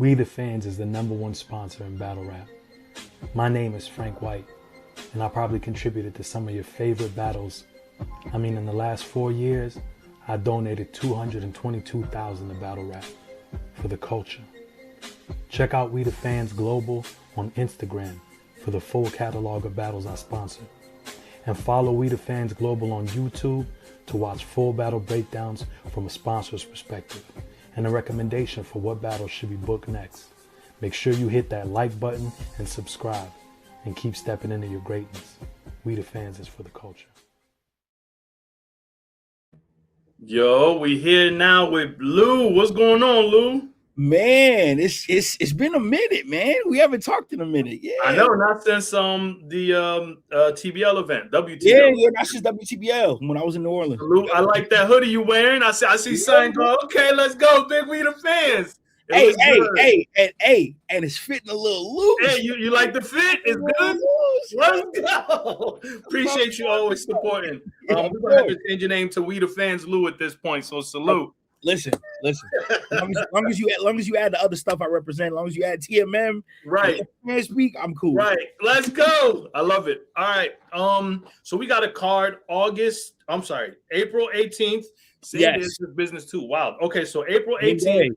We the Fans is the #1 sponsor in battle rap. My name is Frank White, and I probably contributed to some of your favorite battles. I mean, in the last 4 years, I donated $222,000 to battle rap for the culture. Check out We the Fans Global on Instagram for the full catalog of battles I sponsor. And follow We the Fans Global on YouTube to watch full battle breakdowns from a sponsor's perspective and a recommendation for what battles should be booked next. Make sure you hit that like button and subscribe, and keep stepping into your greatness. We the Fans is for the culture. Yo, we here now with Lou. What's going on, Lou? Man, it's been a minute, man. We haven't talked in a minute. Yeah, I know, not since the TBL event, yeah, WTL. that's just WTBL when I was in New Orleans. Lou, I like that hoodie you wearing. I see something go. Okay, let's go, big We the Fans. Hey, and it's fitting a little loose. Hey, you like the fit? It's good. Let's go. Appreciate you always supporting. We're gonna have to change your name to We the Fans Lou at this point. So salute. Listen. As long as you add the other stuff I represent, as long as you add TMM, right? Speak, I'm cool. Right. Let's go. I love it. All right. So we got a card. April 18th. This is business too. Wow. Okay. So April 18th.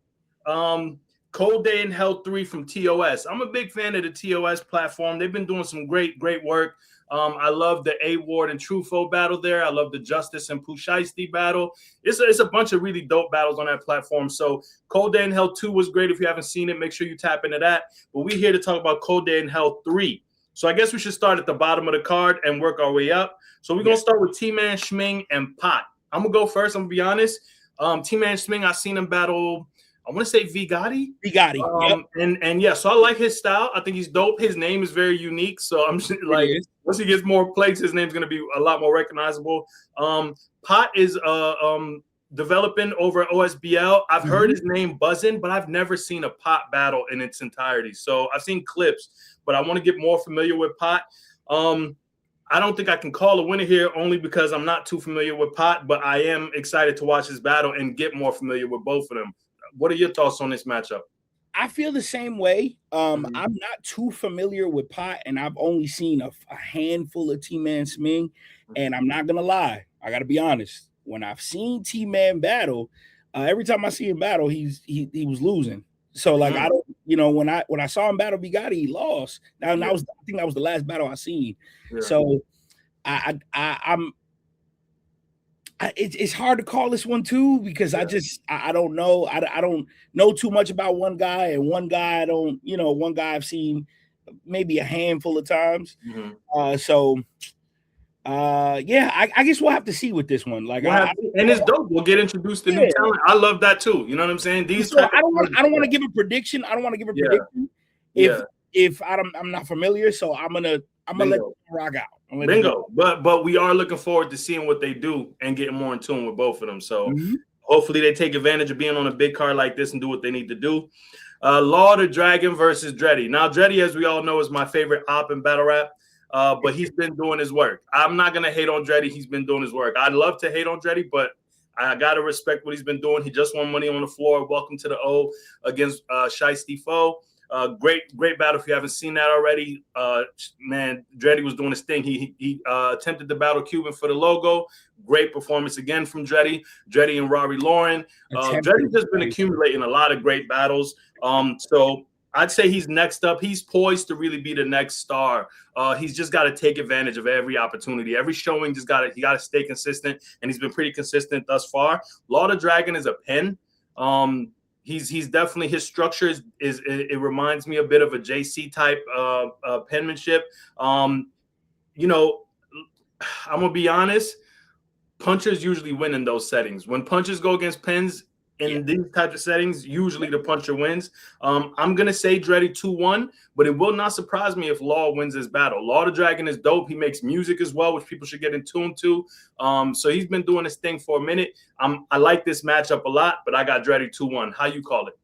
Cold Day in Hell 3 from TOS. I'm a big fan of the TOS platform. They've been doing some great work. I love the A Ward and Truffaut battle there. I love the Justice and Pooh Shiesty battle. It's a bunch of really dope battles on that platform. So Cold Day in Hell 2 was great. If you haven't seen it, make sure you tap into that. But we're here to talk about Cold Day in Hell 3. So I guess we should start at the bottom of the card and work our way up. So we're going to start with T-Man, Schming, and Pot. I'm going to go first. I'm going to be honest. T-Man, Schming, I've seen him battle, I want to say V Gotti. So I like his style. I think he's dope. His name is very unique. So I'm just, like, once he gets more plates, his name's going to be a lot more recognizable. Pot is developing over OSBL. I've heard his name buzzing, but I've never seen a Pot battle in its entirety. So I've seen clips, but I want to get more familiar with Pot. I don't think I can call a winner here only because I'm not too familiar with Pot, but I am excited to watch this battle and get more familiar with both of them. What are your thoughts on this matchup? I feel the same way. I'm not too familiar with Pot, and I've only seen a handful of T-Man Schming. And I'm not gonna lie, I gotta be honest. When I've seen T-Man battle, every time I see him battle, he was losing. So like I don't, when I saw him battle Bugatti, he lost. I think that was the last battle I seen. Yeah. So it's hard to call this one too because I don't know. I don't know too much about one guy, and one guy one guy I've seen maybe a handful of times. I guess we'll have to see with this one. Like, and it's dope. We'll get introduced to new talent. I love that too. You know what I'm saying? I don't want to give a prediction. If I'm not familiar, so I'm gonna let them rock out. Bingo. But we are looking forward to seeing what they do and getting more in tune with both of them. So hopefully they take advantage of being on a big card like this and do what they need to do. Law the Dragon versus Dreddy. Now, Dreddy, as we all know, is my favorite op in battle rap. But he's been doing his work. I'm not going to hate on Dreddy. He's been doing his work. I'd love to hate on Dreddy, but I got to respect what he's been doing. He just won Money on the Floor. Welcome to the O against Shiesty Foe. Great battle if you haven't seen that already. Man, Dreddy was doing his thing. He attempted to battle Cuban for the logo. Great performance again from Dreddy and Rory Lauren. Dreddy's just been accumulating a lot of great battles. So I'd say he's next up. He's poised to really be the next star. He's just got to take advantage of every opportunity. Every showing, he got to stay consistent, and he's been pretty consistent thus far. Law the Dragon is a pen. He's definitely, his structure is it reminds me a bit of a JC type penmanship. I'm gonna be honest. Punchers usually win in those settings. When punchers go against pens in these types of settings, usually the puncher wins. I'm gonna say Dreddy 2-1, but it will not surprise me if Law wins this battle. Law the Dragon is dope. He makes music as well, which people should get in tune to. So he's been doing this thing for a minute. I like this matchup a lot, but I got Dreddy 2-1. How you call it?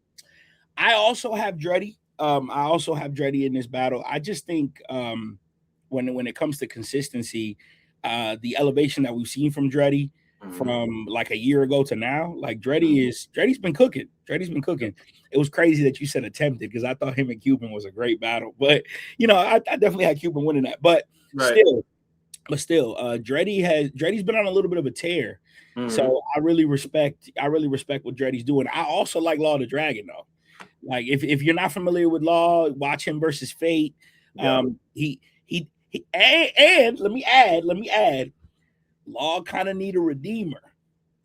I also have Dreddy. In this battle. I just think when it comes to consistency, the elevation that we've seen from Dreddy, from like a year ago to now. Like Dreddy's been cooking. It was crazy that you said attempted because I thought him and Cuban was a great battle. But I definitely had Cuban winning that. But still, Dreddy's been on a little bit of a tear. So I really respect what Dreddy's doing. I also like Law of the Dragon though. Like if you're not familiar with Law, watch him versus Fate. He and let me add, Law kind of need a redeemer.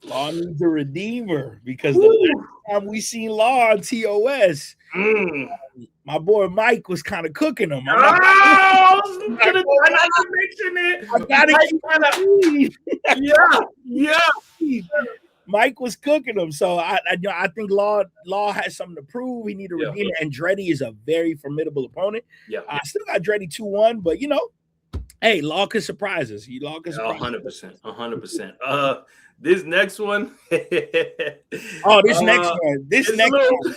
Law needs a redeemer because the last time we seen Law on TOS, my boy Mike was kind of cooking him. I Mike was cooking him, so I think Law has something to prove. He need a redeemer, and Dreddy is a very formidable opponent. I still got Dreddy 2-1, but hey, Law can surprise us. 100%. This next one. This next one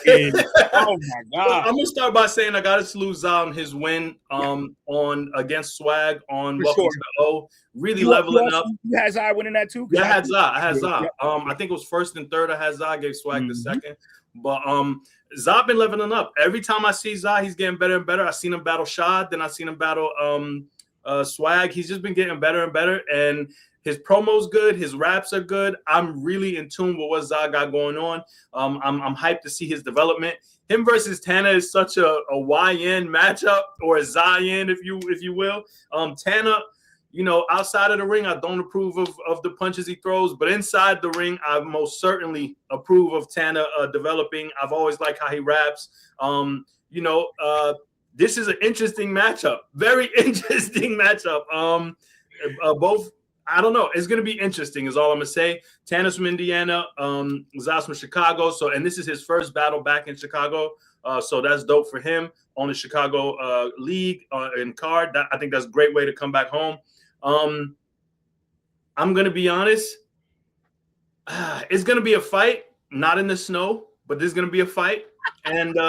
is, oh my god. I'm gonna start by saying I gotta salute Zal on his win on against Swag on Welcome to the O. Really leveling up. You had Zai winning that too? Yeah, I had Zai. I think it was first and third. I had Zai, gave Swag the second. But Zai been leveling up. Every time I see Zai, he's getting better and better. I seen him battle Shad, then I seen him battle Swag. He's just been getting better and better, and his promo's good. His raps are good. I'm really in tune with what Zai got going on. I'm hyped to see his development. Him versus Tana is such a YN matchup, or a Zion, if you will. Tana, outside of the ring, I don't approve of the punches he throws, but inside the ring, I most certainly approve of Tana developing. I've always liked how he raps. This is an interesting matchup. Very interesting matchup. Both, I don't know. It's going to be interesting is all I'm going to say. Tana's from Indiana. Zaz from Chicago. And this is his first battle back in Chicago. So that's dope for him on the Chicago league and card. I think that's a great way to come back home. I'm going to be honest. It's going to be a fight, not in the snow, but there's going to be a fight. And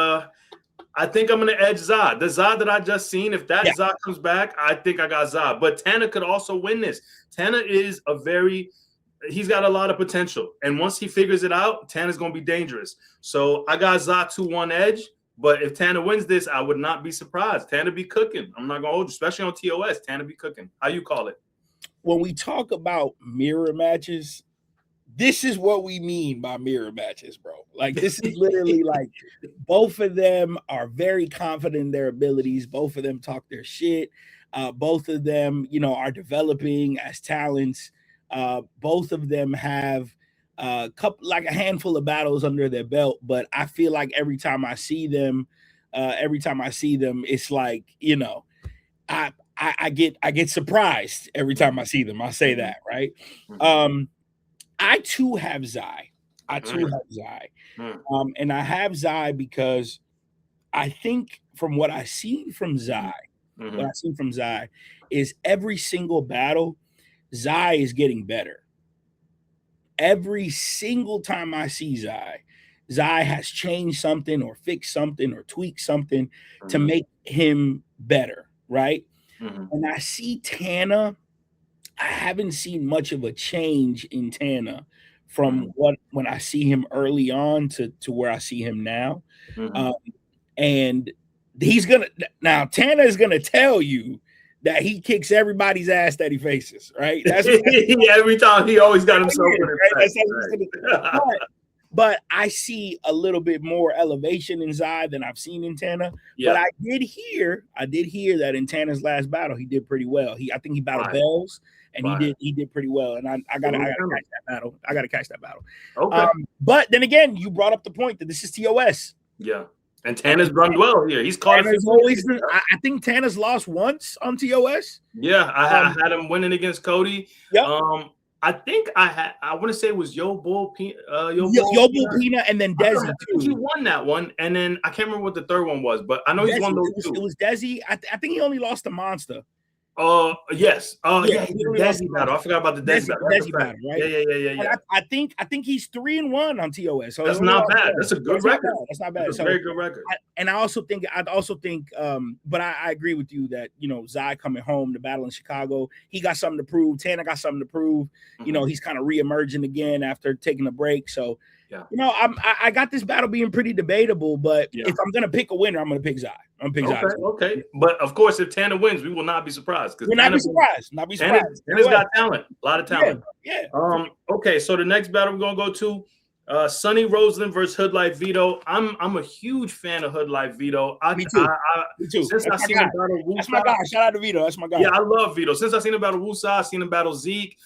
I think I'm going to edge Zah. The Zah that I just seen, if that Zah comes back, I think I got Zah. But Tana could also win this. Tana is he's got a lot of potential. And once he figures it out, Tana's going to be dangerous. So I got Zah 2-1 edge. But if Tana wins this, I would not be surprised. Tana be cooking. I'm not going to hold you, especially on TOS. Tana be cooking. How you call it? When we talk about mirror matches, this is what we mean by mirror matches, bro. Like, this is literally like both of them are very confident in their abilities. Both of them talk their shit. Both of them, are developing as talents. Both of them have a handful of battles under their belt. But I feel like every time I see them, it's like, I get surprised every time I see them. I say that, right? I too have Zai. And I have Zai because I think from what I've seen from Zai, is every single battle, Zai is getting better. Every single time I see Zai has changed something or fixed something or tweaked something to make him better, right? And I see Tana. I haven't seen much of a change in Tana from when I see him early on to where I see him now. And Tana is gonna tell you that he kicks everybody's ass that he faces, right? That's every time he always got himself right? But I see a little bit more elevation in Zai than I've seen in Tana. But I did hear that in Tana's last battle, he did pretty well. I think he battled Bells, and he did pretty well. And I gotta catch that battle. I gotta catch that battle. Okay. But then again, you brought up the point that this is TOS. Yeah. And Tana's run well here. He's caught. I think Tana's lost once on TOS. Yeah, I had him winning against Cody. Yeah. I think I want to say it was Yo Bull Pina, and then Desi too. He won that one, and then I can't remember what the third one was, but I know he's won those two. It was Desi. I think he only lost to Monster. Yes. Yeah, He's a Desi battle. I forgot about the Desi battle. Desi battle, right? Yeah. I think he's 3-1 on TOS. So that's not bad. That's a good record. That's not bad. That's a very good record. I also think, but I agree with you that, you know, Zai coming home to battle in Chicago, he got something to prove. Tanner got something to prove. Mm-hmm. You know, he's kind of reemerging again after taking a break. So, you know, I got this battle being pretty debatable, but if I'm gonna pick a winner, I'm gonna pick Zai. Okay. But of course, if Tanner wins, we will not be surprised. We'll not be surprised. Tanner's got talent, a lot of talent. Yeah. Okay, so the next battle we're gonna go to, Sonny Roseland versus Hood Life Vito. I'm a huge fan of Hood Life Vito. Me too. Since I seen him battle Wusa, that's my guy. Shout out to Vito. That's my guy. Yeah, I love Vito. Since I seen him battle Wusa, I seen him battle Zeke.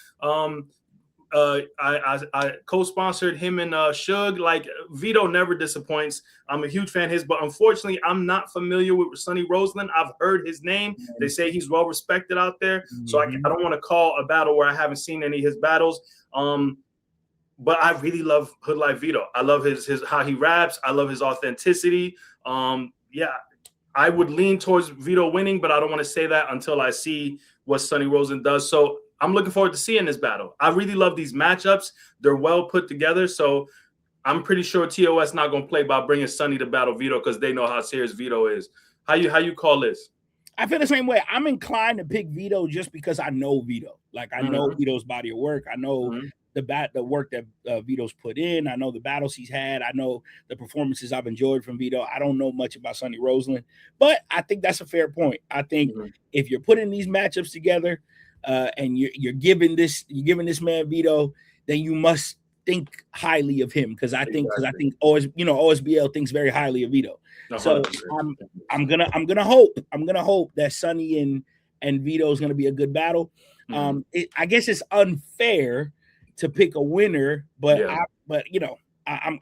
I co-sponsored him and Suge. Like, Vito never disappoints. I'm a huge fan of his, but unfortunately, I'm not familiar with Sonny Roseland. I've heard his name. They say he's well respected out there, so I don't want to call a battle where I haven't seen any of his battles. But I really love Hood Life Vito. I love his how he raps. I love his authenticity. I would lean towards Vito winning, but I don't want to say that until I see what Sonny Roseland does. So I'm looking forward to seeing this battle. I really love these matchups. They're well put together. So I'm pretty sure TOS not going to play by bringing Sonny to battle Vito because they know how serious Vito is. How you call this? I feel the same way. I'm inclined to pick Vito just because I know Vito. Like, I know Vito's body of work. I know the work that Vito's put in. I know the battles he's had. I know the performances I've enjoyed from Vito. I don't know much about Sonny Roseland, but I think that's a fair point. I think if you're putting these matchups together, and you're giving this man Vito, then you must think highly of him because I think OSBL thinks very highly of Vito. So I'm gonna hope that Sonny and Vito is gonna be a good battle. I guess it's unfair to pick a winner, but I'm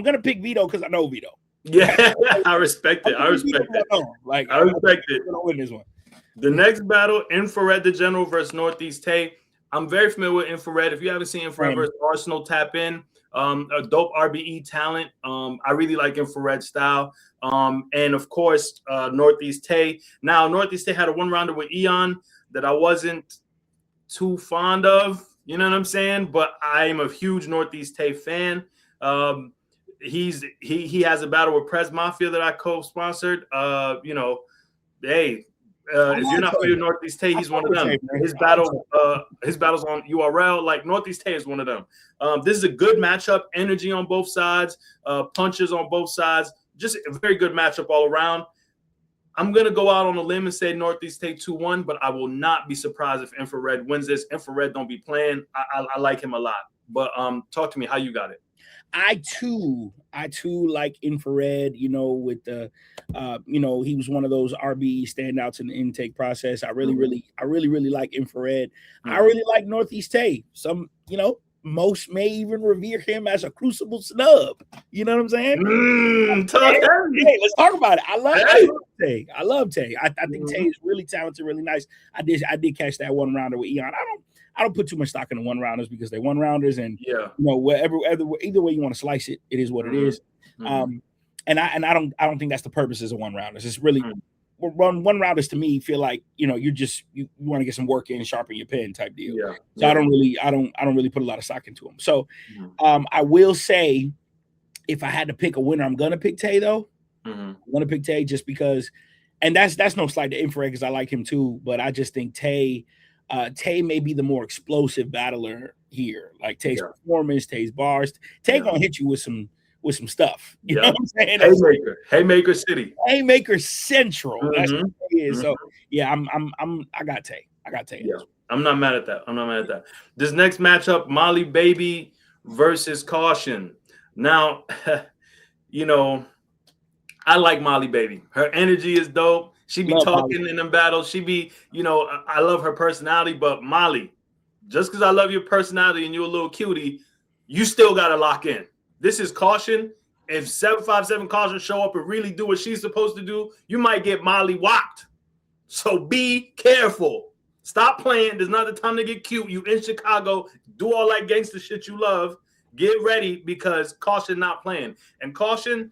gonna pick Vito because I know Vito. Yeah, I respect it. I respect it. I'm gonna win this one. The next battle, Infrared the General versus Northeast Tay. I'm very familiar with Infrared. If you haven't seen Infrared versus Arsenal, tap in. A dope RBE talent. I really like Infrared style. And of course, Northeast Tay. Now, Northeast Tay had a one-rounder with Eon that I wasn't too fond of. You know what I'm saying? But I am a huge Northeast Tay fan. He has a battle with Prez Mafia that I co-sponsored. If you're not familiar with Northeast Tay, he's one of them. His battles on URL, like Northeast Tay is one of them. This is a good matchup, energy on both sides, punches on both sides, just a very good matchup all around. I'm gonna go out on a limb and say Northeast Tay 2-1, but I will not be surprised if Infrared wins this. Infrared don't be playing. I like him a lot. But talk to me, how you got it? I too like Infrared, with the he was one of those RB standouts in the intake process. I really like Infrared. I really like Northeast Tay. Some, most may even revere him as a Crucible snub. You know what I'm saying? Hey, let's talk about it. I love Tay. I think Tay is really talented, really nice. I did catch that one rounder with Eon. I don't put too much stock in the one rounders because they're one rounders, and either way you want to slice it, it is what it is. And I don't think that's the purposes of one rounders. It's really one rounders to me feel like you want to get some work in, sharpen your pen type deal. So I don't really put a lot of stock into them. So I will say, if I had to pick a winner, I'm gonna pick Tay though. I'm gonna pick Tay just because, and that's no slight to Infrared because I like him too, but I just think Tay may be the more explosive battler here. Like Tay's performance, Tay's bars. Tay gonna hit you with some stuff. You know what I'm saying? Haymaker City. Haymaker Central. That's what it is. So I got Tay. Yeah. I'm not mad at that. This next matchup, Molly Baby versus Caution. Now, I like Molly Baby. Her energy is dope. She be talking in them battles. She be, I love her personality, but Molly, just because I love your personality and you're a little cutie, you still got to lock in. This is Caution. If 757 Caution show up and really do what she's supposed to do, you might get Molly whopped. So be careful. Stop playing. There's not the time to get cute. You in Chicago. Do all that gangster shit you love. Get ready because Caution not playing. And Caution,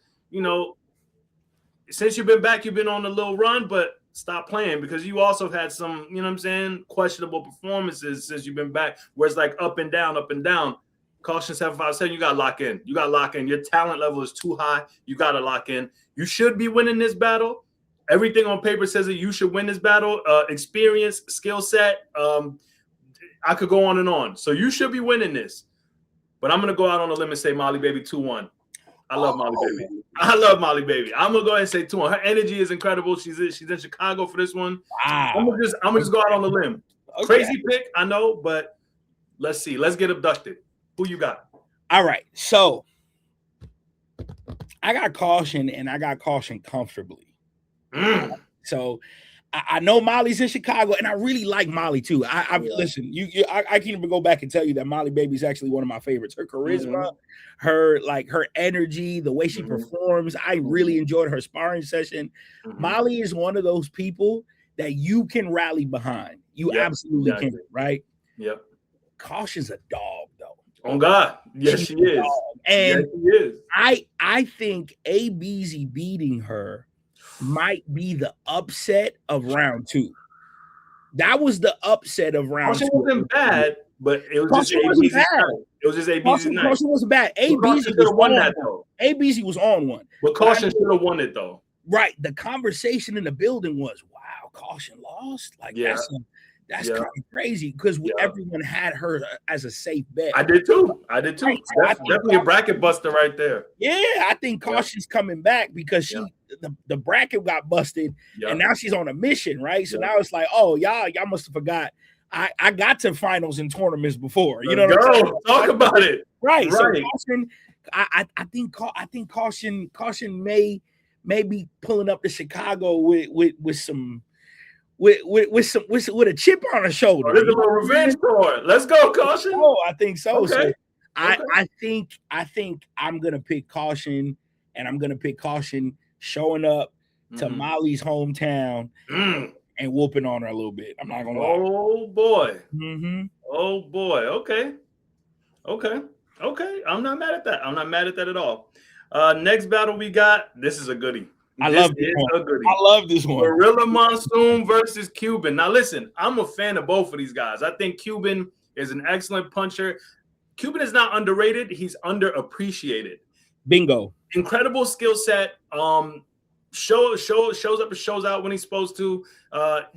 since you've been back, you've been on a little run, but stop playing, because you also had some, you know what I'm saying, questionable performances since you've been back, where it's like up and down, up and down. Caution 757, you got to lock in. You got to lock in. Your talent level is too high. You got to lock in. You should be winning this battle. Everything on paper says that you should win this battle. Experience, skill set. I could go on and on. So you should be winning this. But I'm going to go out on a limb and say Molly Baby 2-1. I love Molly Baby. I love Molly Baby. I'm gonna go ahead and say 2-1. Her energy is incredible. She's in Chicago for this one. Wow. I'm gonna just go out on the limb. Okay. Crazy pick, I know, but let's see. Let's get abducted. Who you got? All right. So I got Caution, and I got Caution comfortably. So I know Molly's in Chicago, and I really like Molly too. Listen, I can even go back and tell you that Molly Baby is actually one of my favorites. Her charisma, her energy, the way she performs. I really enjoyed her sparring session. Molly is one of those people that you can rally behind. You absolutely can, right? Yep. Caution's a dog, though. Oh God, yes, she is. And yes, she is. I think ABZ beating her might be the upset of round 2. That was the upset of round 2. Caution wasn't bad, but it was just ABZ's night. It was just ABZ's night. Caution wasn't bad. ABZ should have won that though. ABZ was on one. But Caution should have won it though. Right. The conversation in the building was, wow, Caution lost. Like that's kind of crazy, because everyone had her as a safe bet. I did too. Right. That's definitely a bracket buster right there. Yeah, I think Caution's coming back because the bracket got busted, and now she's on a mission, right? So now it's like, oh, y'all must have forgot. I got to finals and tournaments before. You know what I'm saying? Talk about it. Right. So Caution, I think Caution may be pulling up to Chicago with some. With a chip on her shoulder. This is a revenge tour. Let's go, Caution. Oh, I think so. Okay. So I think I'm gonna pick Caution, and I'm gonna pick Caution showing up to Molly's hometown and whooping on her a little bit. I'm not gonna lie. Oh boy. Oh boy. Okay. I'm not mad at that. I'm not mad at that at all. Next battle we got. This is a goodie. I love this one. Gorilla Monsoon versus Cuban. Now, listen, I'm a fan of both of these guys. I think Cuban is an excellent puncher. Cuban is not underrated. He's underappreciated. Bingo. Incredible skill set. Shows up and shows out when he's supposed to.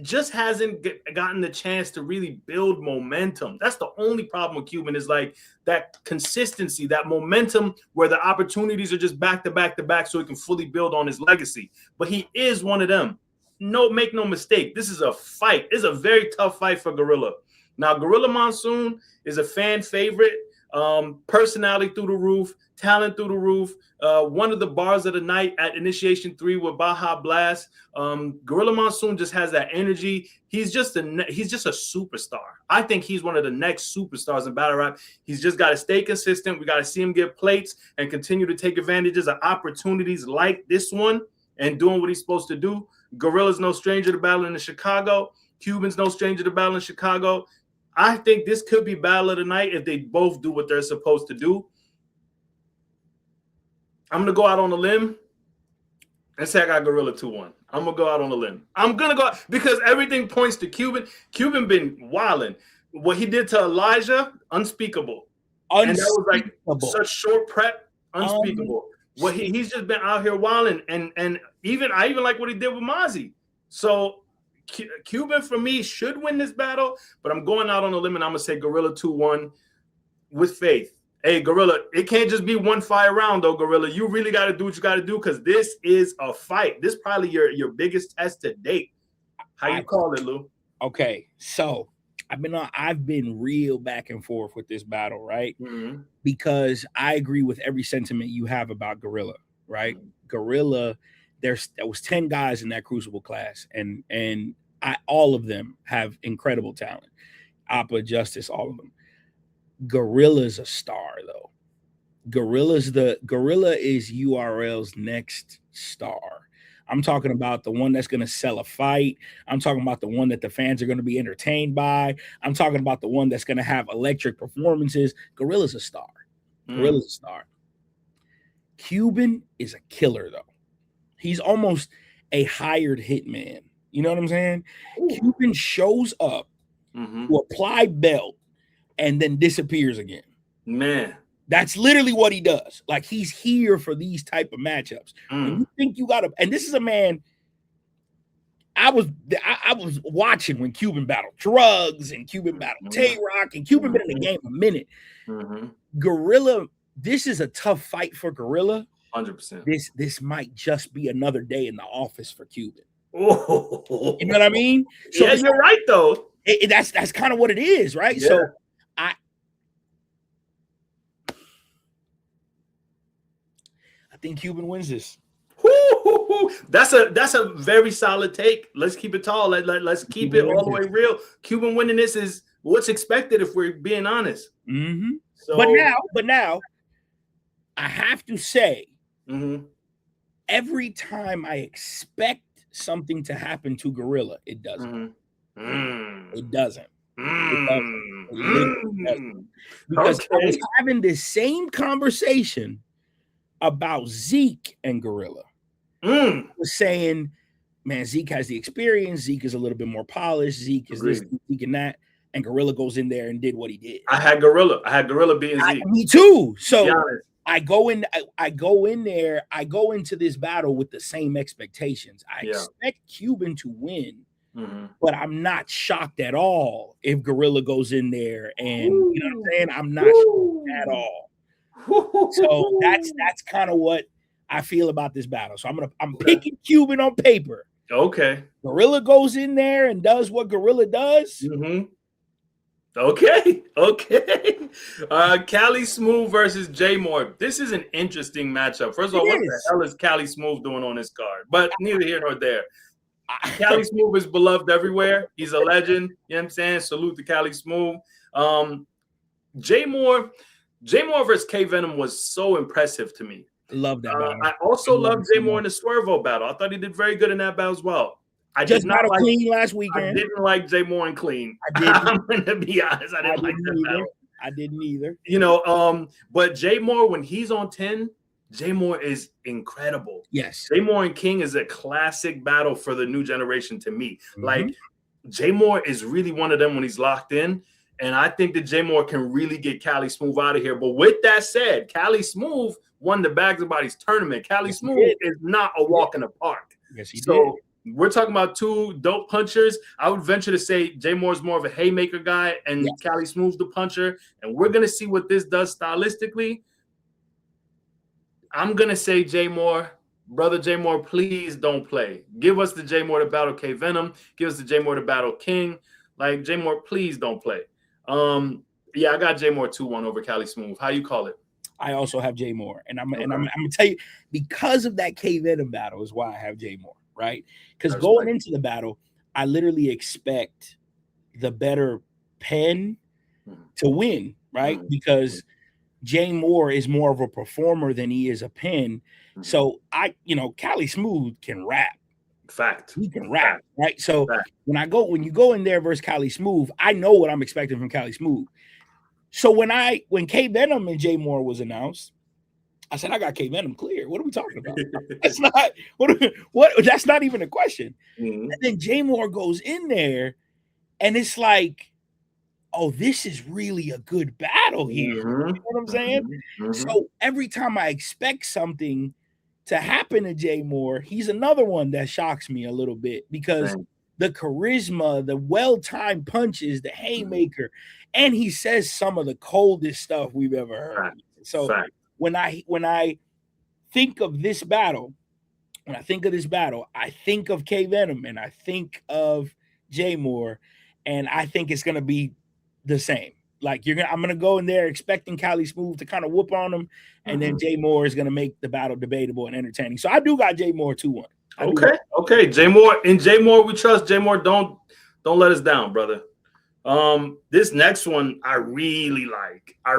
Just hasn't gotten the chance to really build momentum. That's the only problem with Cuban, is like that consistency, that momentum where the opportunities are just back to back to back, so he can fully build on his legacy. But he is one of them. Make no mistake. This is a fight. It's a very tough fight for Gorilla. Now, Gorilla Monsoon is a fan favorite. Personality through the roof, talent through the roof. One of the bars of the night at Initiation 3 with Baja Blast. Gorilla Monsoon just has that energy. He's just a superstar. I think he's one of the next superstars in battle rap. He's just got to stay consistent. We got to see him get plates and continue to take advantages of opportunities like this one and doing what he's supposed to do. Gorilla's no stranger to battling in Chicago. Cuban's no stranger to battling in Chicago. I think this could be battle of the night if they both do what they're supposed to do. I'm going to go out on a limb and say I got Gorilla 2-1. I'm going to go out on a limb. I'm going to go out because everything points to Cuban. Cuban been wilding. What he did to Elijah, unspeakable. And that was like such short prep, unspeakable. What he's just been out here wilding. And I even like what he did with Mozzie. So Cuban, for me, should win this battle, but I'm going out on a limb and I'm going to say Gorilla 2-1 with faith. Hey, Gorilla, it can't just be one fire round, though, Gorilla. You really got to do what you got to do because this is a fight. This is probably your biggest test to date. How you call it, Lou? Okay, so I've been real back and forth with this battle, right? Because I agree with every sentiment you have about Gorilla, right? Gorilla, there was 10 guys in that Crucible class, and all of them have incredible talent. Appa, Justice, all of them. Gorilla's a star, though. Gorilla is URL's next star. I'm talking about the one that's going to sell a fight. I'm talking about the one that the fans are going to be entertained by. I'm talking about the one that's going to have electric performances. Gorilla's a star. Gorilla's a star. Cuban is a killer, though. He's almost a hired hitman. You know what I'm saying? Ooh. Cuban shows up to apply belt and then disappears again. Man. That's literally what he does. Like, he's here for these type of matchups. When you think you got to, and this is a man, I was watching when Cuban battled Drugs and Cuban battled Tay-Rock, and Cuban been in the game a minute. Gorilla, this is a tough fight for Gorilla. 100%. This might just be another day in the office for Cuban. Oh. You know what I mean? So yeah, you're right though. That's kind of what it is, right? Yeah. So I think Cuban wins this. That's a very solid take. Let's keep it tall. Let's keep it all the way real. Cuban winning this is what's expected if we're being honest. So, but now, I have to say, every time I expect something to happen to Gorilla, it doesn't. It doesn't. Because I was having this same conversation about Zeke and Gorilla. I was saying, man, Zeke has the experience. Zeke is a little bit more polished. Zeke is this, Zeke and that. And Gorilla goes in there and did what he did. I had Gorilla being Zeke. Me too. So I go in there. I go into this battle with the same expectations. I expect Cuban to win, but I'm not shocked at all if Gorilla goes in there and you know what I'm saying. I'm not shocked at all. So that's kind of what I feel about this battle. So I'm picking Cuban on paper. Okay. Gorilla goes in there and does what Gorilla does. Okay. Cali Smooth versus Jay Moore. This is an interesting matchup. First of all, what the hell is Cali Smooth doing on this card? But neither here nor there. Cali Smooth is beloved everywhere. He's a legend. You know what I'm saying? Salute to Cali Smooth. Jay Moore versus K Venom was so impressive to me. Love that battle. I also love Jay Moore in the Swervo battle. I thought he did very good in that battle as well. I just did not like clean last weekend. I didn't like Jay Moore and clean. I'm gonna be honest. I didn't like that battle. I didn't either. You know, but Jay Moore, when he's on 10, Jay Moore is incredible. Yes. Jay Moore and King is a classic battle for the new generation to me. Like, Jay Moore is really one of them when he's locked in. And I think that Jay Moore can really get Cali Smooth out of here. But with that said, Cali Smooth won the Bags of Bodies tournament. Cali Smooth is not a walk in the park. Yes, he did. We're talking about two dope punchers. I would venture to say Jay Moore's more of a haymaker guy and Cali Smooth's the puncher. And we're going to see what this does stylistically. I'm going to say Jay Moore. Brother Jay Moore, please don't play. Give us the Jay Moore to battle K Venom. Give us the Jay Moore to battle King. Like, Jay Moore, please don't play. I got Jay Moore 2-1 over Cali Smooth. How you call it? I also have Jay Moore. And I'm gonna tell you, because of that K Venom battle is why I have Jay Moore, right? Because going into the battle, I literally expect the better pen to win, right? Because Jay Moore is more of a performer than he is a pen. So Cali Smooth can rap. Fact. He can rap, right? So when you go in there versus Cali Smooth, I know what I'm expecting from Cali Smooth. So when K Venom and Jay Moore was announced, I said, I got K Venom clear. What are we talking about? That's not that's not even a question. And then Jay Moore goes in there and it's like, oh, this is really a good battle here. You know what I'm saying? So every time I expect something to happen to Jay Moore, he's another one that shocks me a little bit because the charisma, the well-timed punches, the haymaker, and he says some of the coldest stuff we've ever heard. So when I think of this battle, I think of K Venom and I think of Jay Moore, and I think it's gonna be the same. Like I'm gonna go in there expecting Cali Smooth to kind of whoop on him, and then Jay Moore is gonna make the battle debatable and entertaining. So I do got Jay Moore 2-1. Okay. Jay Moore, we trust. Jay Moore, don't let us down, brother. This next one I really like. I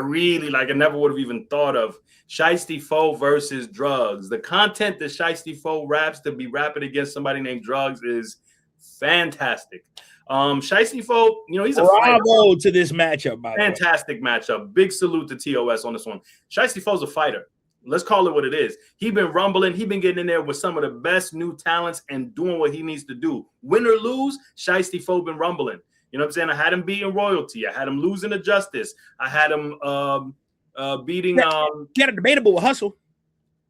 never would have even thought of. Shiesty Foe versus Drugs. The content that Shiesty Foe raps to be rapping against somebody named Drugs is fantastic. Shiesty Foe, he's a bravo to this matchup. Fantastic matchup. Big salute to TOS on this one. Shiesty Foe's a fighter. Let's call it what it is. He been rumbling. He been getting in there with some of the best new talents and doing what he needs to do. Win or lose, Shiesty Foe been rumbling. You know what I'm saying? I had him beating Royalty. I had him losing to Justice. I had him beating. He had a debatable with Hustle.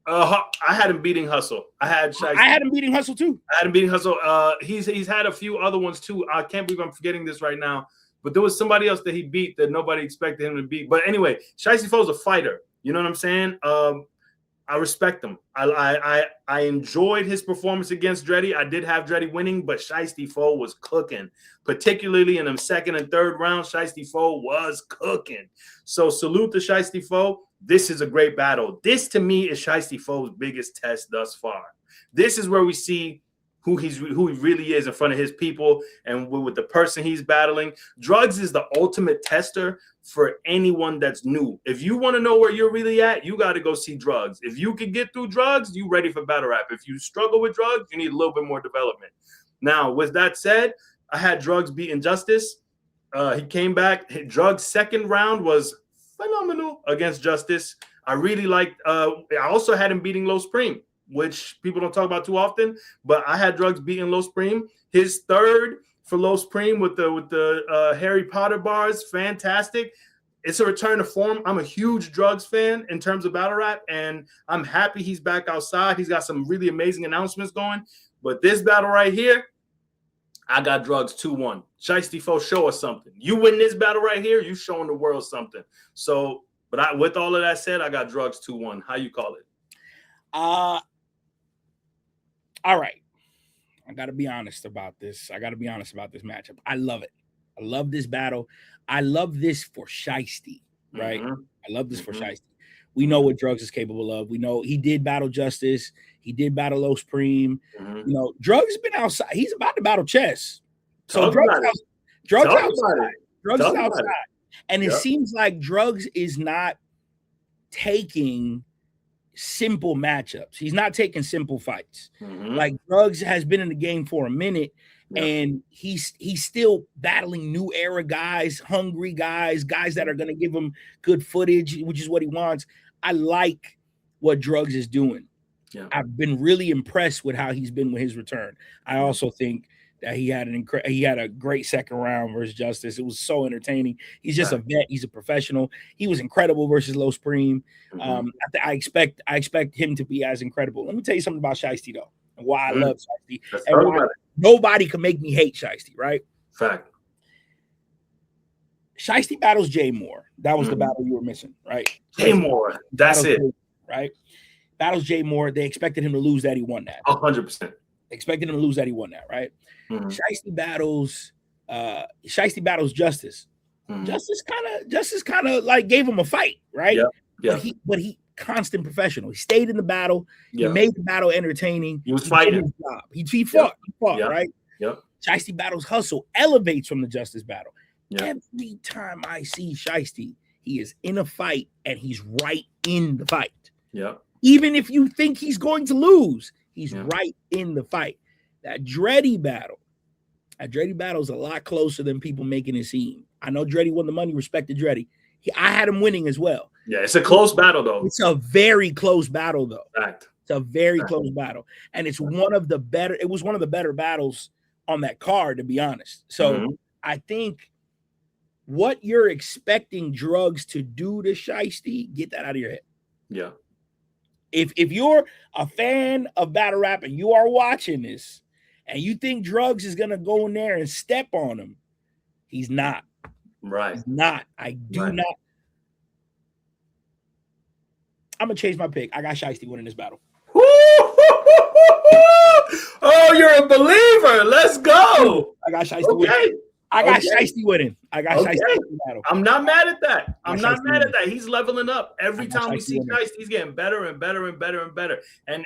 I had him beating Hustle. I had him beating Hustle too. I had him beating Hustle. He's had a few other ones too. I can't believe I'm forgetting this right now. But there was somebody else that he beat that nobody expected him to beat. But anyway, Shiesty Foe's a fighter. You know what I'm saying? I respect him. I enjoyed his performance against Dreddy. I did have Dreddy winning, but Shiesty Foe was cooking, particularly in the second and third round. Shiesty Foe was cooking. So salute to Shiesty Foe. This is a great battle. This to me is Shiesty Foe's biggest test thus far. This is where we see who he really is in front of his people and with the person he's battling. Drugs is the ultimate tester for anyone that's new. If you want to know where you're really at, you got to go see Drugs. If you can get through Drugs, you ready for battle rap. If you struggle with Drugs, you need a little bit more development. Now, with that said, I had Drugs beating Justice. He came back. Drugs' second round was phenomenal against Justice. I really liked. I also had him beating Low Supreme, which people don't talk about too often, but I had Drugs beating Low Supreme. His third for Low Supreme with the Harry Potter bars, fantastic. It's a return to form. I'm a huge Drugs fan in terms of battle rap, and I'm happy he's back outside. He's got some really amazing announcements going. But this battle right here, I got Drugs 2-1. Shiesty Foe, show us something. You win this battle right here, you showing the world something. So, but with all of that said, I got Drugs 2-1. How you call it? All right. I got to be honest about this. Matchup. I love it. I love this battle. I love this for Shiesty, right? I love this for Shiesty. We know what Drugs is capable of. We know he did battle Justice. He did battle Low Supreme. You know, Drugs has been outside. He's about to battle Chess. So Drugs is outside. And it seems like Drugs is not taking simple matchups. He's not taking simple fights. Like Drugs has been in the game for a minute, and he's still battling new era guys, hungry guys that are going to give him good footage, which is what he wants. I like what Drugs is doing. I've been really impressed with how he's been with his return. I also think that he had a great second round versus Justice. It was so entertaining. He's just a vet. He's a professional. He was incredible versus Low Supreme. I expect him to be as incredible. Let me tell you something about Shiesty though, and why I love Shiesty. And why nobody can make me hate Shiesty. Right? Fact. Shiesty battles Jay Moore. That was the battle you were missing, right? Jay Moore. That's it. Right? Battles Jay Moore. They expected him to lose that. He won that. 100%. Expected him to lose that. He won that, right? Shiesty battles Justice. Justice kind of like gave him a fight, right? But he constant professional. He stayed in the battle. He made the battle entertaining. He was fighting. He fought, right? Shiesty battles Hustle, elevates from the Justice battle. Every time I see Shiesty, he is in a fight and he's right in the fight. Even if you think he's going to lose, he's right in the fight. That Dreddy battle is a lot closer than people making it seem. I know Dreddy won the money, respected Dreddy. I had him winning as well. Yeah, it's a close battle, though. It's a very close battle, though. Fact. It's a very close battle. And it's one of the better battles on that card, to be honest. So I think what you're expecting Drugs to do to Shiesty, get that out of your head. Yeah. If you're a fan of battle rap and you are watching this and you think Drugs is gonna go in there and step on him, he's not. Right. He's not. I do not. I'm gonna change my pick. I got Shiesty winning this battle. Oh, you're a believer. Let's go. I got Shiesty winning. I got Shiesty winning. I got Shiesty winning battle. I'm not mad at that. I'm not mad at that. He's leveling up. Every time we see Shiesty, he's getting better and better and better and better. And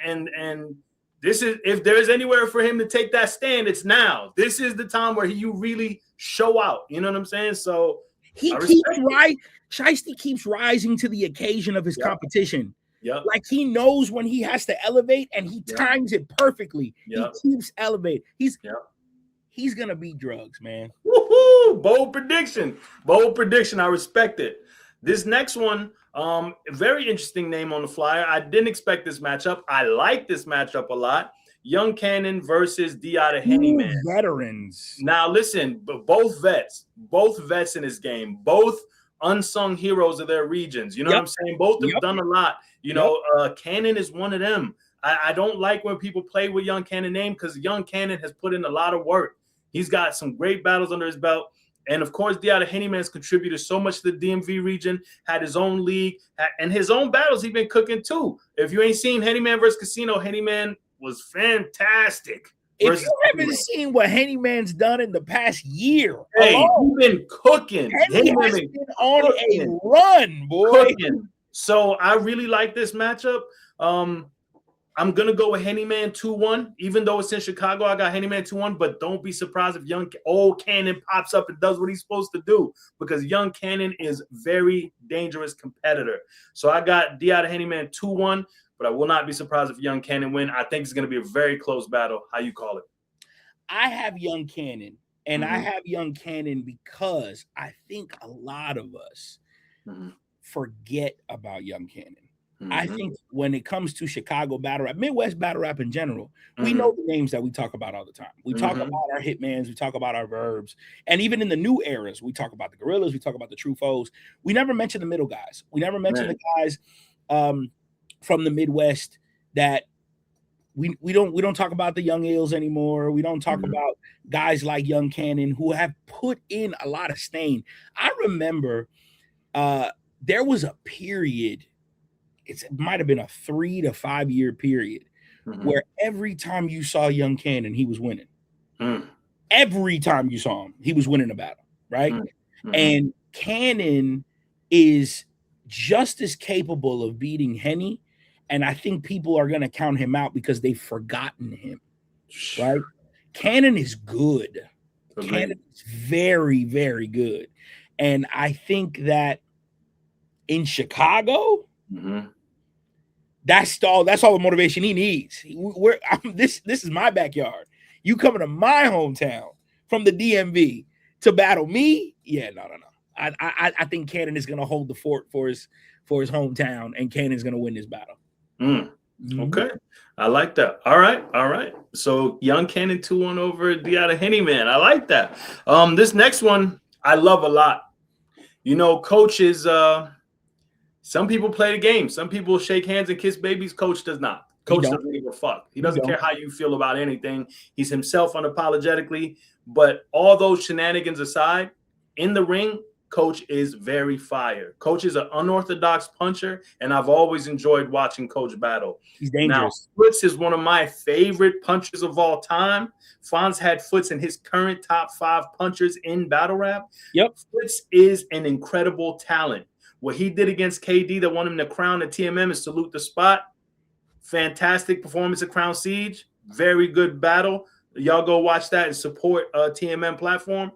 this is, if there's anywhere for him to take that stand, it's now. This is the time where you really show out. You know what I'm saying? So Shiesty keeps rising to the occasion of his competition. Like he knows when he has to elevate and he times it perfectly. He keeps elevating. He's gonna beat Drugs, man. Woohoo! Bold prediction. I respect it. This next one, Very interesting name on the flyer. I didn't expect this matchup. I like this matchup a lot. Young Cannon versus Diata Hennyman. Veterans. Now listen, both vets in this game, both unsung heroes of their regions. You know what I'm saying? Both have done a lot. You know, Cannon is one of them. I don't like when people play with Young Cannon name because Young Cannon has put in a lot of work. He's got some great battles under his belt. And of course, Diata Hennyman's contributed so much to the DMV region, had his own league, and his own battles he's been cooking too. If you ain't seen Hennyman versus Casino, Hennyman was fantastic. If you haven't seen what Hennyman's done in the past year, hey, he's been cooking. Hennyman's been on a run, boy. Cooking. So I really like this matchup. I'm going to go with Hennyman 2-1. Even though it's in Chicago, I got Hennyman 2-1. But don't be surprised if old Cannon pops up and does what he's supposed to do. Because Young Cannon is very dangerous competitor. So I got Diata Hennyman 2-1. But I will not be surprised if Young Cannon win. I think it's going to be a very close battle. How you call it? I have Young Cannon. And I have Young Cannon because I think a lot of us forget about Young Cannon. I think when it comes to Chicago battle rap, Midwest battle rap in general, we know the names that we talk about all the time. We talk about our hitmans, we talk about our verbs, and even in the new eras, we talk about the gorillas, we talk about the true foes. We never mention the middle guys. We never mention the guys from the Midwest that we don't talk about the young ills anymore. We don't talk about guys like Young Cannon who have put in a lot of stain. I remember there was a period. It might have been a 3 to 5 year period where every time you saw Young Cannon, he was winning. Every time you saw him, he was winning a battle, right? And Cannon is just as capable of beating Henny, and I think people are going to count him out because they've forgotten him, right? Cannon is good. Cannon is very, very good. And I think that in Chicago, that's all the motivation he needs. This is my backyard. You coming to my hometown from the DMV to battle me? Yeah, no. I think Cannon is going to hold the fort for his hometown, and Cannon's going to win this battle. Okay, I like that. All right. So Young Cannon 2-1 over Diata Hennyman. I like that. This next one I love a lot. You know, Coach is some people play the game. Some people shake hands and kiss babies. Coach does not. Coach doesn't give a fuck. He doesn't care how you feel about anything. He's himself unapologetically. But all those shenanigans aside, in the ring, Coach is very fire. Coach is an unorthodox puncher, and I've always enjoyed watching Coach battle. He's dangerous. Now, Foots is one of my favorite punchers of all time. Fonz had Foots in his current top 5 punchers in battle rap. Foots is an incredible talent. What he did against KD that won him the crown at TMM is Salute the Spot. Fantastic performance at Crown Siege. Very good battle. Y'all go watch that and support TMM platform.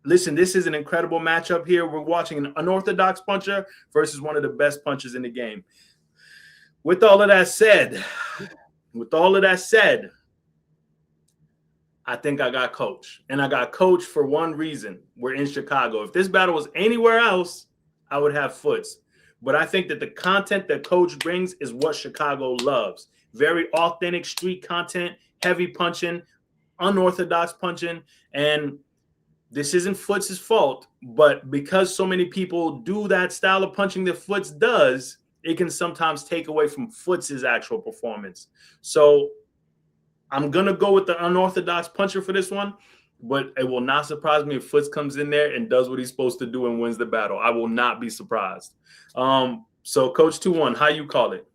Listen, this is an incredible matchup here. We're watching an unorthodox puncher versus one of the best punchers in the game. With all of that said, I think I got Coach. And I got Coach for one reason. We're in Chicago. If this battle was anywhere else, I would have Foots. But I think that the content that Coach brings is what Chicago loves. Very authentic street content, heavy punching, unorthodox punching. And this isn't Foots' fault, but because so many people do that style of punching that Foots does, it can sometimes take away from Foots' actual performance. So I'm going to go with the unorthodox puncher for this one, but it will not surprise me if Foots comes in there and does what he's supposed to do and wins the battle. I will not be surprised. So Coach 2-1, how you call it?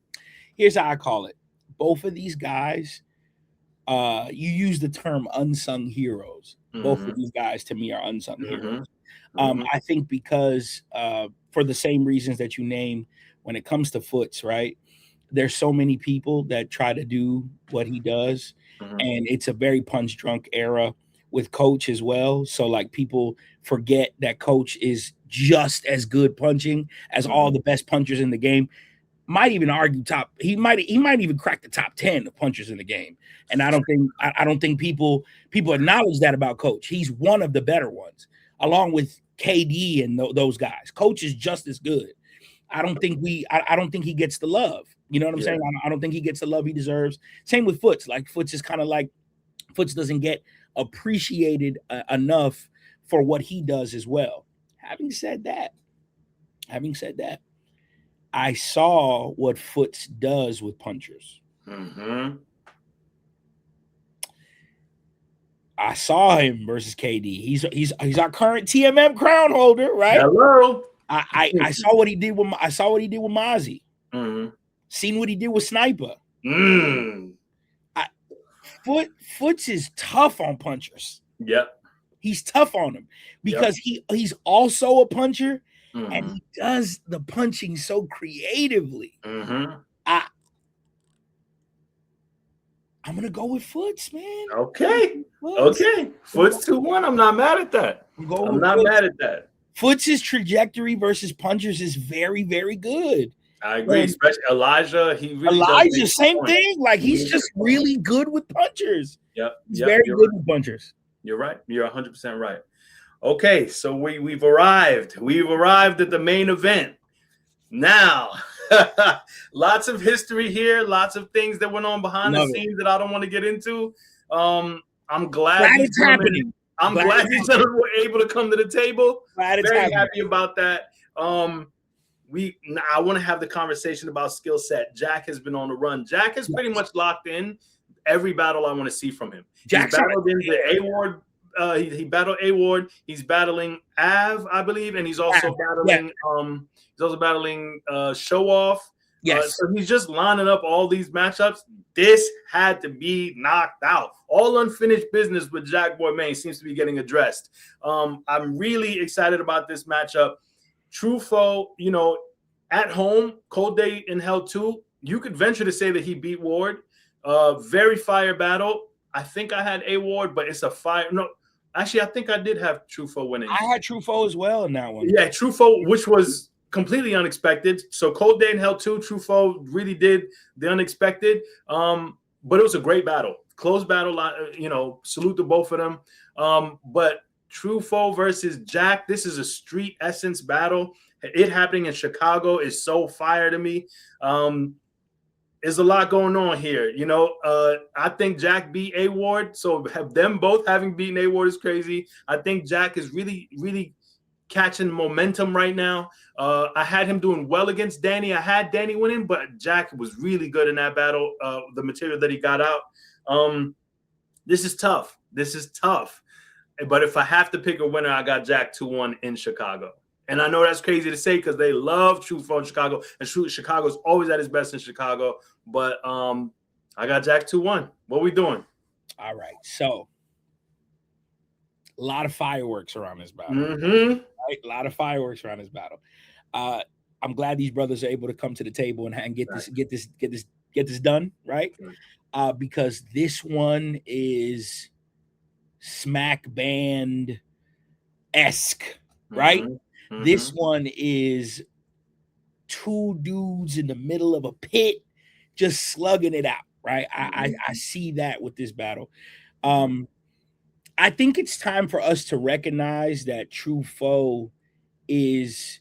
Here's how I call it. Both of these guys, you use the term unsung heroes. Both of these guys to me are unsung heroes. I think because for the same reasons that you named, when it comes to Foots, right? There's so many people that try to do what he does, and it's a very punch drunk era with Coach as well. So like people forget that Coach is just as good punching as all the best punchers in the game. Might even argue he might even crack the top 10 of punchers in the game. And I don't think people acknowledge that about Coach. He's one of the better ones, along with KD and those guys. Coach is just as good. I don't think he gets the love. You know what I'm saying? I don't think he gets the love he deserves. Same with Foots. Like Foots is kind of like Foots doesn't get appreciated enough for what he does as well. Having said that, I saw what Foots does with punchers. Mm-hmm. I saw him versus KD. He's our current TMM crown holder, right? Hello. I saw what he did with Mozzie. Mm-hmm. Seen what he did with Sniper. Mm. Foots is tough on punchers. Yep. He's tough on them because he's also a puncher, mm-hmm. and he does the punching so creatively. Mm-hmm. I'm gonna go with Foots, man. Okay. Foots. Okay. Foots 2-1. I'm not mad at that. I'm not mad at that. Foots' trajectory versus punchers is very, very good. I agree, especially Elijah. Elijah, same thing. Like he's just really good with punchers. Yep. He's very good with punchers. You're right. You're 100% right. Okay, so we've arrived. We've arrived at the main event. Now, lots of history here, lots of things that went on behind the scenes that I don't want to get into. I'm glad it's happening. I'm glad these gentlemen were able to come to the table. Very happy about that. I want to have the conversation about skill set. Jack has been on the run. Jack has pretty much locked in every battle I want to see from him. Jack's battled in the A-Ward. He battled A-Ward. He's battling Av, I believe, and he's also battling Show Off. Yes. So he's just lining up all these matchups. This had to be knocked out. All unfinished business with Jack Boy Maine seems to be getting addressed. I'm really excited about this matchup. True foe, at home, Cold Day in Hell 2, you could venture to say that he beat Ward. Very fire battle. I think I had A-Ward, but it's a fire. No, actually, I think I did have True foe winning. I had True foe as well in that one. Yeah, True foe, which was completely unexpected. So Cold Day in Hell 2, True foe really did the unexpected. But it was a great battle. Close battle, salute to both of them. But True foe versus Jack, this is a street essence battle. It happening in Chicago is so fire to me. There's a lot going on here. I think Jack beat A-Ward. So have them both having beaten A-Ward is crazy. I think Jack is really, really catching momentum right now. I had him doing well against Danny. I had Danny winning, but Jack was really good in that battle. The material that he got out. This is tough. But if I have to pick a winner, I got Jack 2-1 in Chicago. And I know that's crazy to say because they love True foe in Chicago. And Chicago's always at his best in Chicago. But I got Jack 2-1. What we doing? All right. So a lot of fireworks around this battle. Mm-hmm. Right? A lot of fireworks around this battle. I'm glad these brothers are able to come to the table and get this done, right? Because this one is smack band-esque, right? Mm-hmm. This one is two dudes in the middle of a pit just slugging it out, right? I see that with this battle. I think it's time for us to recognize that True foe is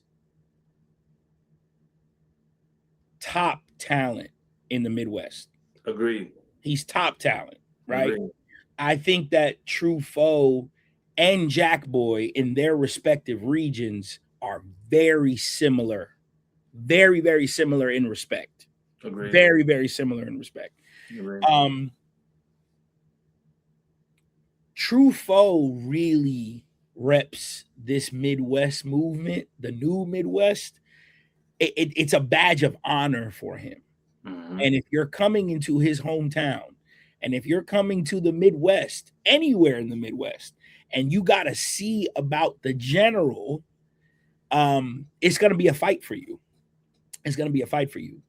top talent in the Midwest. Agreed. He's top talent, right? Agreed. I think that True foe and Jack Boy in their respective regions are very similar. Very, very similar in respect. Agreed. Very, very similar in respect. Agreed. True foe really reps this Midwest movement, the new Midwest. It's a badge of honor for him. Mm-hmm. And if you're coming into his hometown, and if you're coming to the Midwest, anywhere in the Midwest, and you got to see about the general, it's going to be a fight for you. It's going to be a fight for you.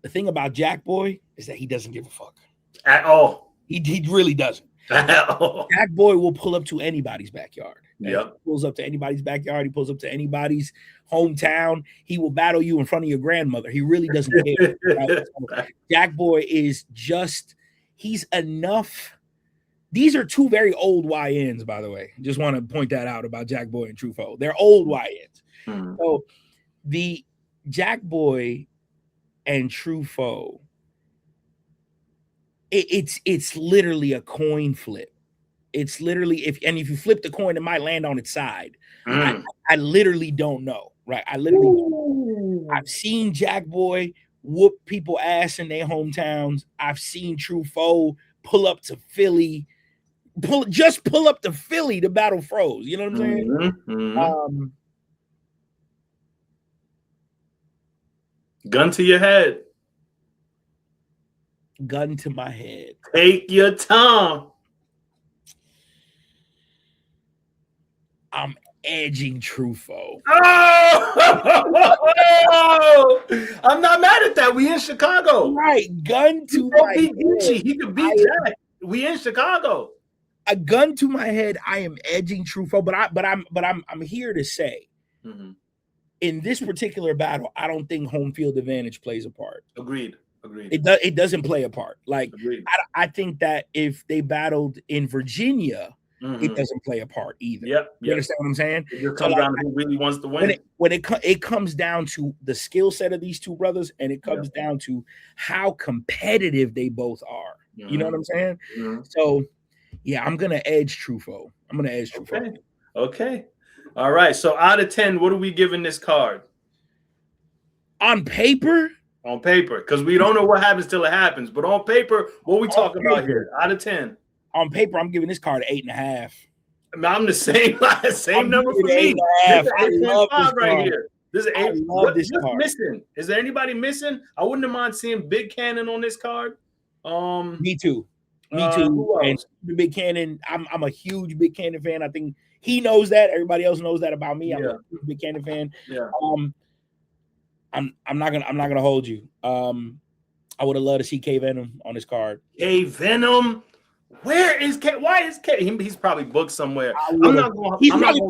The thing about Jack Boy is that he doesn't give a fuck. At all. He really doesn't. At all. Jack Boy will pull up to anybody's backyard. Yeah. He pulls up to anybody's backyard. He pulls up to anybody's hometown. He will battle you in front of your grandmother. He really doesn't care. Right? Jack Boy is just, he's enough. These are two very old YNs, by the way. Just want to point that out about Jack Boy and True foe. They're old YNs. Mm-hmm. So The Jack Boy and True Foe. It's literally a coin flip. It's literally if you flip the coin, it might land on its side. I literally don't know, right? I literally don't know. I've seen Jack Boy whoop people ass in their hometowns. I've seen True Foe pull up to Philly, pull up to Philly to battle Froze. You know what I'm saying? Gun to your head. Gun to my head. Take your time. I'm edging True Foe. Oh! I'm not mad at that. We in Chicago. Right. Gun to my head. He could beat Jack. We in Chicago. A gun to my head. I am edging True Foe, but I'm here to say, in this particular battle, I don't think home field advantage plays a part. Agreed. It doesn't play a part. Like I think that if they battled in Virginia, it doesn't play a part either. You understand what I'm saying? It comes down to who really wants to win. When it comes down to the skill set of these two brothers, and it comes down to how competitive they both are. You know what I'm saying? So, yeah, I'm gonna edge True Foe. Foe. Okay. All right. So out of 10, what are we giving this card? On paper, because we don't know what happens till it happens. But on paper, what we talking about here? Out of 10. On paper, I'm giving this card 8.5. I'm the same number for me. I love this right here. This is 8. I love this what's card. Missing? Is there anybody missing? I wouldn't have mind seeing Big Cannon on this card. Me too. And the Big Cannon, I'm a huge Big Cannon fan. I think he knows that. Everybody else knows that about me. I'm a huge Big Cannon fan. Yeah. I'm not gonna hold you. I would have loved to see K Venom on this card. K Venom. Where is K? Why is K? He's probably booked somewhere. I'm not going. He's probably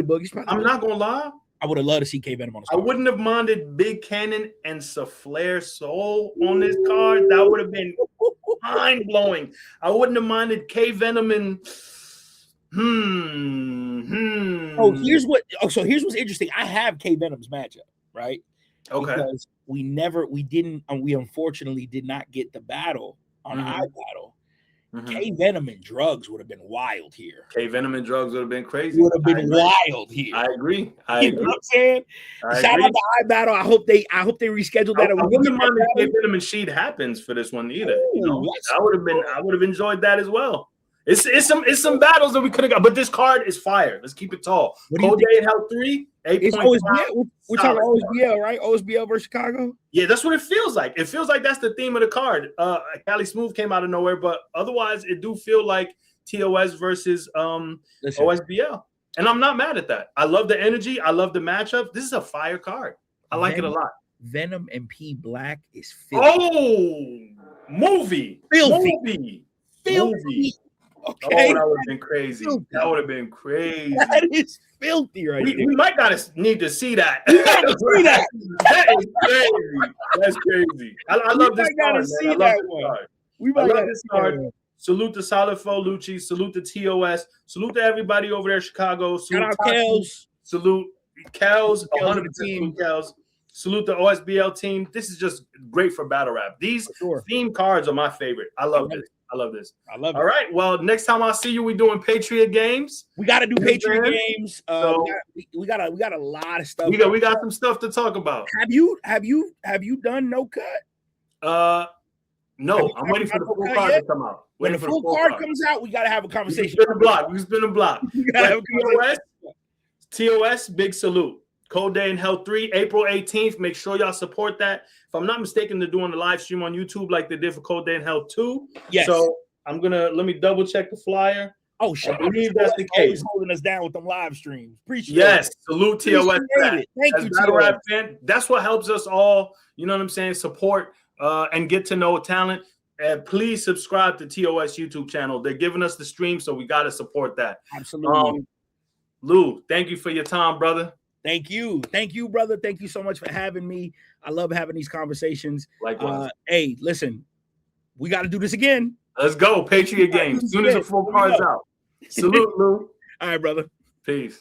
booked. I'm not gonna lie. I would have loved to see K Venom on this card. I wouldn't have minded Big Cannon and Souffleur Soul on this card. That would have been mind blowing. I wouldn't have minded K Venom and. Here's what's interesting. I have K Venom's matchup, right? Okay. Because we unfortunately did not get the battle on iBattle. K Venom and Drugs would have been wild here. K Venom and Drugs would have been crazy. Would have been wild here. I agree. You know what I'm saying? Shout out to iBattle. I hope they reschedule that. I wouldn't mind if K Venom and Sheed happens for this one either. I would have enjoyed that as well. It's some battles that we could have got, but this card is fire. Let's keep it tall. Cold Day in Hell 3, 8.5. We're talking OSBL, right? OSBL versus Chicago. Yeah, that's what it feels like. It feels like that's the theme of the card. Cali Smooth came out of nowhere, but otherwise, it do feel like TOS versus OSBL, and I'm not mad at that. I love the energy. I love the matchup. This is a fire card. I like it a lot. Venom and P Black is filthy. Movie. Okay. Oh, that would have been crazy. That would have been crazy. That is filthy, right? We might need to see that. That is crazy. That's crazy. I love this card. I love this card. Salute to Solid Foe Lucci. Salute to TOS. Salute to everybody over there in Chicago. Shout out Kels. Salute Kels. 100% Kels. Salute the OSBL team. This is just great for battle rap. These theme cards are my favorite. I love this. I love it. All right. Well, next time I see you, we're doing Patriot games. We got to do Patriot games. We got a lot of stuff. We got some stuff to talk about. Have you done No Cut? No. I'm waiting for the full card to come out. When the full card comes out, we got to have a conversation. We can spin a block. TOS, big salute. Cold Day in Hell 3, April 18th. Make sure y'all support that. If I'm not mistaken, they're doing the live stream on YouTube like they did for Cold Day in Hell 2. Yes. So let me double check the flyer. Oh, shit. I believe that's the case. Holding us down with them live streams. Appreciate it. Yes. Salute TOS. Thank you, TOS. Fan. That's what helps us all, you know what I'm saying, support and get to know talent. And please subscribe to TOS YouTube channel. They're giving us the stream, so we got to support that. Absolutely. Lou, thank you for your time, brother. Thank you, brother. Thank you so much for having me. I love having these conversations. Likewise. Hey, listen, we got to do this again. Let's go, Patriot games. As soon as the full card's out. Salute, Lou. All right, brother. Peace.